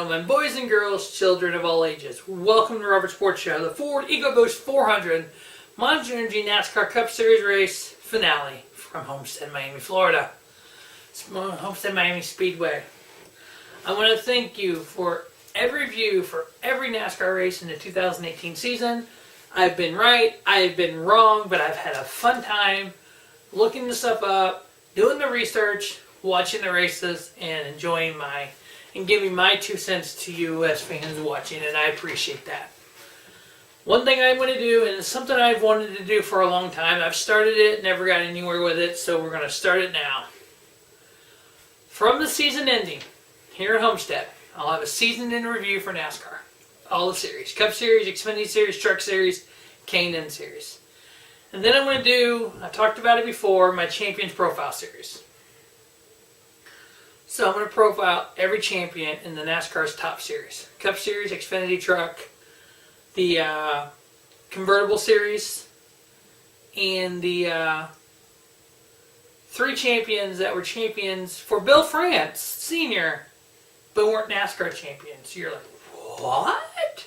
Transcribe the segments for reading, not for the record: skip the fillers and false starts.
gentlemen, boys and girls, children of all ages, welcome to Robert Sports Show, the Ford EcoBoost 400 Monster Energy NASCAR Cup Series race finale from Homestead, Miami, Florida. It's Homestead, Miami Speedway. I want to thank you for every view for every NASCAR race in the 2018 season. I've been right, I've been wrong, but I've had a fun time looking this stuff up, doing the research, watching the races, and enjoying and giving my 2 cents to you as fans watching, and I appreciate that. One thing I want to do, and it's something I've wanted to do for a long time, I've started it, never got anywhere with it, so we're going to start it now. From the season ending, here at Homestead, I'll have a season in review for NASCAR. All the series. Cup Series, Xfinity Series, Truck Series, K&N Series. And then I'm going to do, I talked about it before, my Champions Profile Series. So I'm going to profile every champion in the NASCAR's top series. Cup Series, Xfinity Truck, the Convertible Series, and the 3 champions that were champions for Bill France Sr., but weren't NASCAR champions. You're like, what?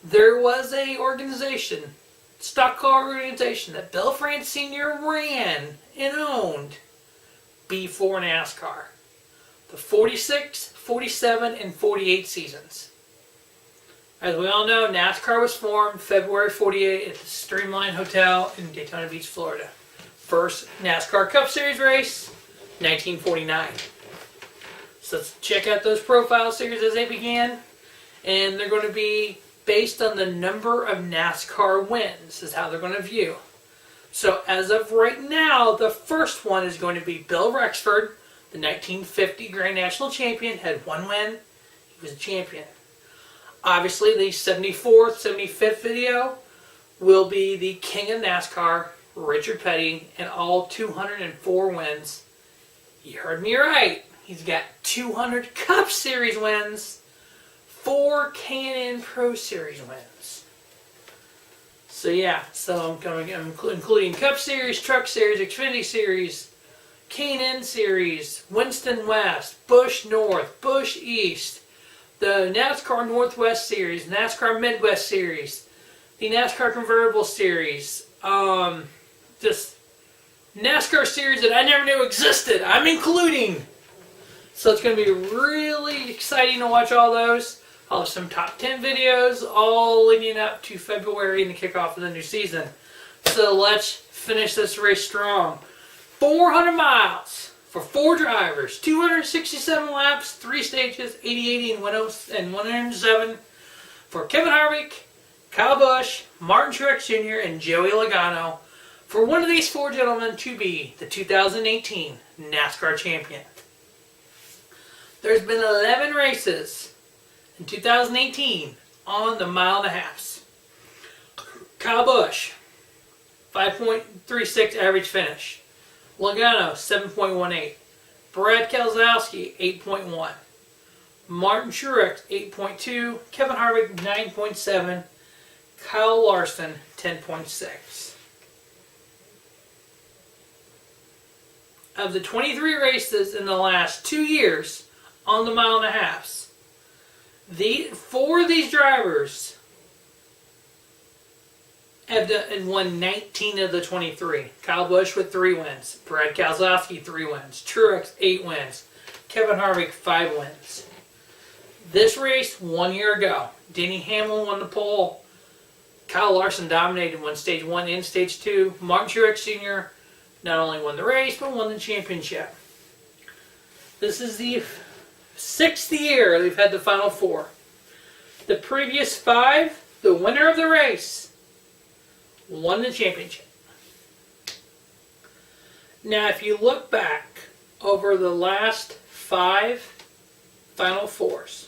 There was a organization, stock car organization, that Bill France Sr. ran and owned before NASCAR. The 46, 47, and 48 seasons. As we all know, NASCAR was formed February 48 at the Streamline Hotel in Daytona Beach, Florida. First NASCAR Cup Series race, 1949. So let's check out those profile series as they began. And they're going to be based on the number of NASCAR wins, is how they're going to view. So as of right now, the first one is going to be Bill Rexford, the 1950 Grand National Champion, had 1 win. He was a champion. Obviously, the 74th, 75th video will be the King of NASCAR, Richard Petty, and all 204 wins. You heard me right. He's got 200 Cup Series wins, 4 K&N Pro Series wins. So yeah, I'm including Cup Series, Truck Series, Xfinity Series, K&N Series, Winston West, Busch North, Busch East, the NASCAR Northwest Series, NASCAR Midwest Series, the NASCAR Convertible Series, just NASCAR Series that I never knew existed, I'm including. So it's going to be really exciting to watch all those. I'll have some top 10 videos all leading up to February and the kickoff of the new season. So let's finish this race strong. 400 miles for 4 drivers, 267 laps, 3 stages, 80, and 107 for Kevin Harvick, Kyle Busch, Martin Truex Jr., and Joey Logano, for one of these 4 gentlemen to be the 2018 NASCAR champion. There's been 11 races in 2018 on the 1.5 miles. Kyle Busch, 5.36 average finish. Logano, 7.18. Brad Keselowski, 8.1. Martin Truex, 8.2. Kevin Harvick, 9.7. Kyle Larson, 10.6. Of the 23 races in the last 2 years on the 1.5 miles, 4 of these drivers have won 19 of the 23. Kyle Busch with 3 wins. Brad Keselowski, 3 wins. Truex, 8 wins. Kevin Harvick, 5 wins. This race 1 year ago, Denny Hamlin won the pole. Kyle Larson dominated, won Stage 1 and Stage 2. Martin Truex Jr. not only won the race, but won the championship. This is the 6th year they've had the Final 4. The previous 5, the winner of the race won the championship. Now, if you look back over the last 5 Final 4s,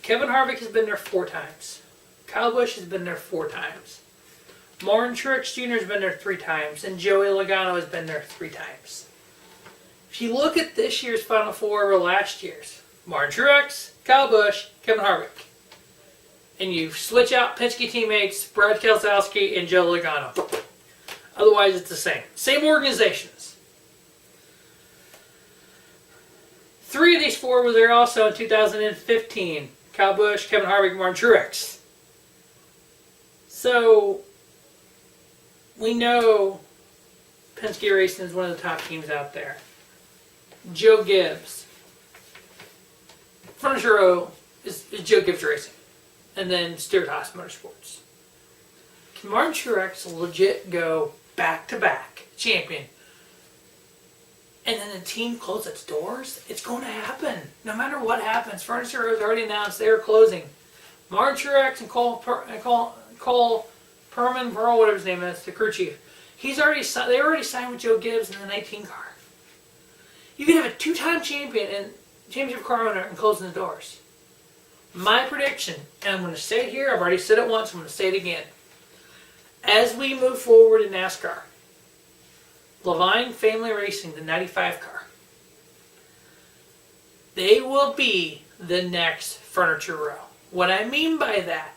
Kevin Harvick has been there 4 times. Kyle Busch has been there 4 times. Martin Truex Jr. has been there 3 times. And Joey Logano has been there 3 times. If you look at this year's Final 4 over last year's, Martin Truex, Kyle Busch, Kevin Harvick, and you switch out Penske teammates, Brad Keselowski, and Joe Logano. Otherwise, it's the same. Same organizations. 3 of these 4 were there also in 2015. Kyle Busch, Kevin Harvick, Martin Truex. So, we know Penske Racing is one of the top teams out there. Joe Gibbs. Furniture Row is Joe Gibbs Racing. And then Stewart Haas Motorsports. Can Martin Truex legit go back-to-back champion? And then the team closes its doors? It's going to happen. No matter what happens. Furniture Row has already announced they're closing. Martin Truex and Cole Perman, Pearl, whatever his name is, the crew chief. They already signed with Joe Gibbs in the 19 car. You can have a 2-time champion and championship car owner and closing the doors. My prediction, and I'm going to say it here, I've already said it once, I'm going to say it again. As we move forward in NASCAR, Levine Family Racing, the 95 car, they will be the next Furniture Row. What I mean by that,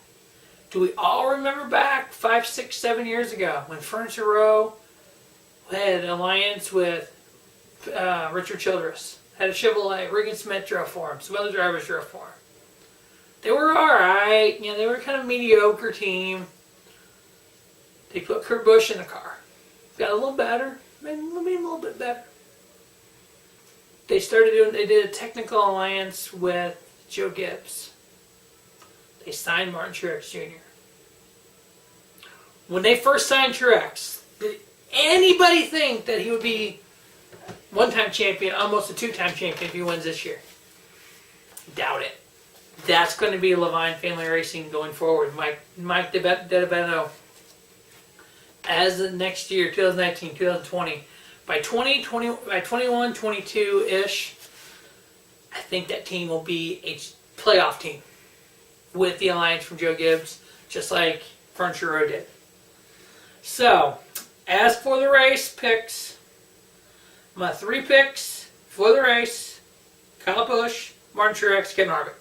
do we all remember back 5, 6, 7 years ago when Furniture Row had an alliance with Richard Childress, had a Chevrolet, Regan Smith drove for him, some other drivers drove for him. They were alright, they were kind of mediocre team. They put Kurt Busch in the car. Got a little better, maybe a little bit better. They did a technical alliance with Joe Gibbs. They signed Martin Truex Jr. When they first signed Truex, did anybody think that he would be one-time champion, almost a 2-time champion if he wins this year? Doubt it. That's going to be Levine Family Racing going forward. Mike DeBetto. As the next year, 2019, 2020, by 21, 22-ish, I think that team will be a playoff team with the alliance from Joe Gibbs, just like Furniture Row did. So, as for the race picks, my 3 picks for the race: Kyle Busch, Martin Truex, Kevin Harvick.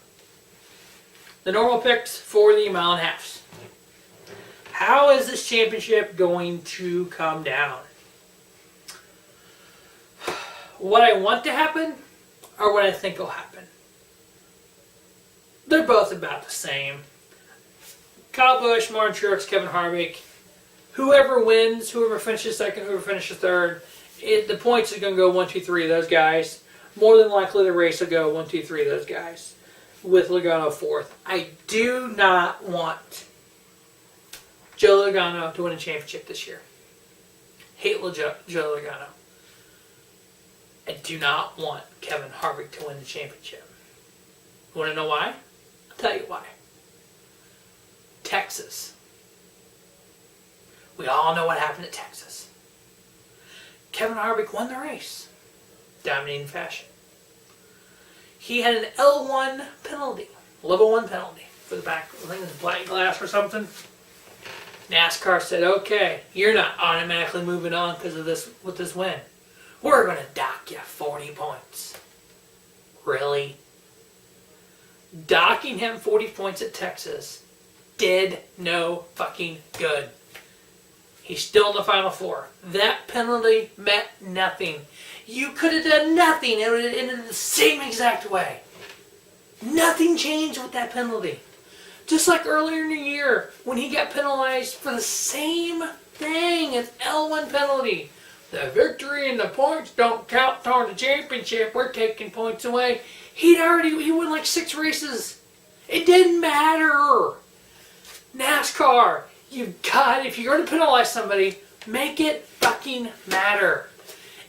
The normal picks for the mile and a halves. How is this championship going to come down? What I want to happen or what I think will happen? They're both about the same. Kyle Busch, Martin Truex, Kevin Harvick. Whoever wins, whoever finishes second, whoever finishes third, the points are going to go 1, 2, 3 of those guys. More than likely the race will go 1, 2, 3 of those guys, with Logano fourth. I do not want Joe Logano to win a championship this year. Hate Joe Logano. I do not want Kevin Harvick to win the championship. You want to know why? I'll tell you why. Texas. We all know what happened at Texas. Kevin Harvick won the race. Dominating fashion. He had an L1 penalty. Level 1 penalty for the back. I think it was black glass or something. NASCAR said, okay, you're not automatically moving on because of this with this win. We're going to dock you 40 points. Really? Docking him 40 points at Texas did no fucking good. He's still in the Final Four. That penalty meant nothing. You could have done nothing. It would have ended the same exact way. Nothing changed with that penalty. Just like earlier in the year when he got penalized for the same thing as L1 penalty. The victory and the points don't count toward the championship. We're taking points away. He won like 6 races. It didn't matter. NASCAR, if you're going to penalize somebody, make it fucking matter.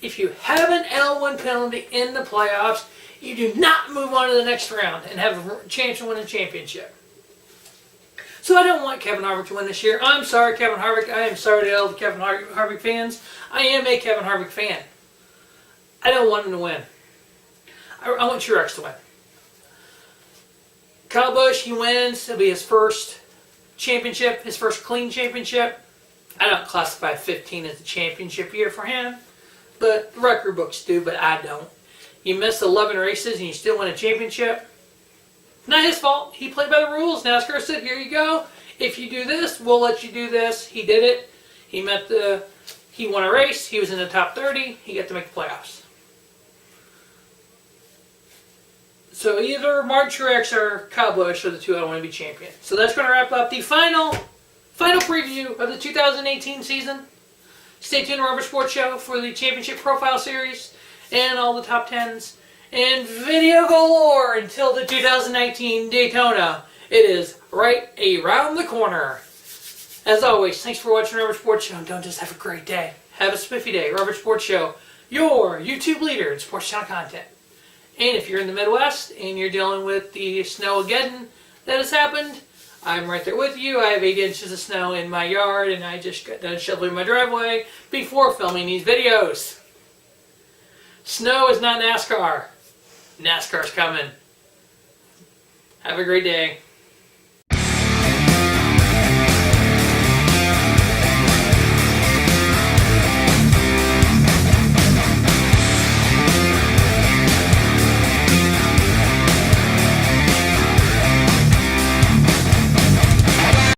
If you have an L1 penalty in the playoffs, you do not move on to the next round and have a chance to win a championship. So I don't want Kevin Harvick to win this year. I'm sorry, Kevin Harvick. I am sorry to all the Kevin Harvick fans. I am a Kevin Harvick fan. I don't want him to win. I want Truex to win. Kyle Busch, he wins. It'll be his first championship, his first clean championship. I don't classify 15 as a championship year for him, but the record books do, but I don't. You missed 11 races and you still win a championship. Not his fault. He played by the rules. NASCAR said, here you go. If you do this, we'll let you do this. He did it. He won a race. He was in the top 30. He got to make the playoffs. So either Martin Truex or Kyle Busch are the two I want to be champion. So that's going to wrap up the final preview of the 2018 season. Stay tuned to Rubber Sports Show for the Championship Profile Series and all the top 10s and video galore until the 2019 Daytona. It is right around the corner. As always, thanks for watching Rubber Sports Show. And don't just have a great day. Have a spiffy day. Rubber Sports Show, your YouTube leader in sports channel content. And if you're in the Midwest and you're dealing with the snowmageddon that has happened, I'm right there with you. I have 8 inches of snow in my yard, and I just got done shoveling my driveway before filming these videos. Snow is not NASCAR. NASCAR's coming. Have a great day.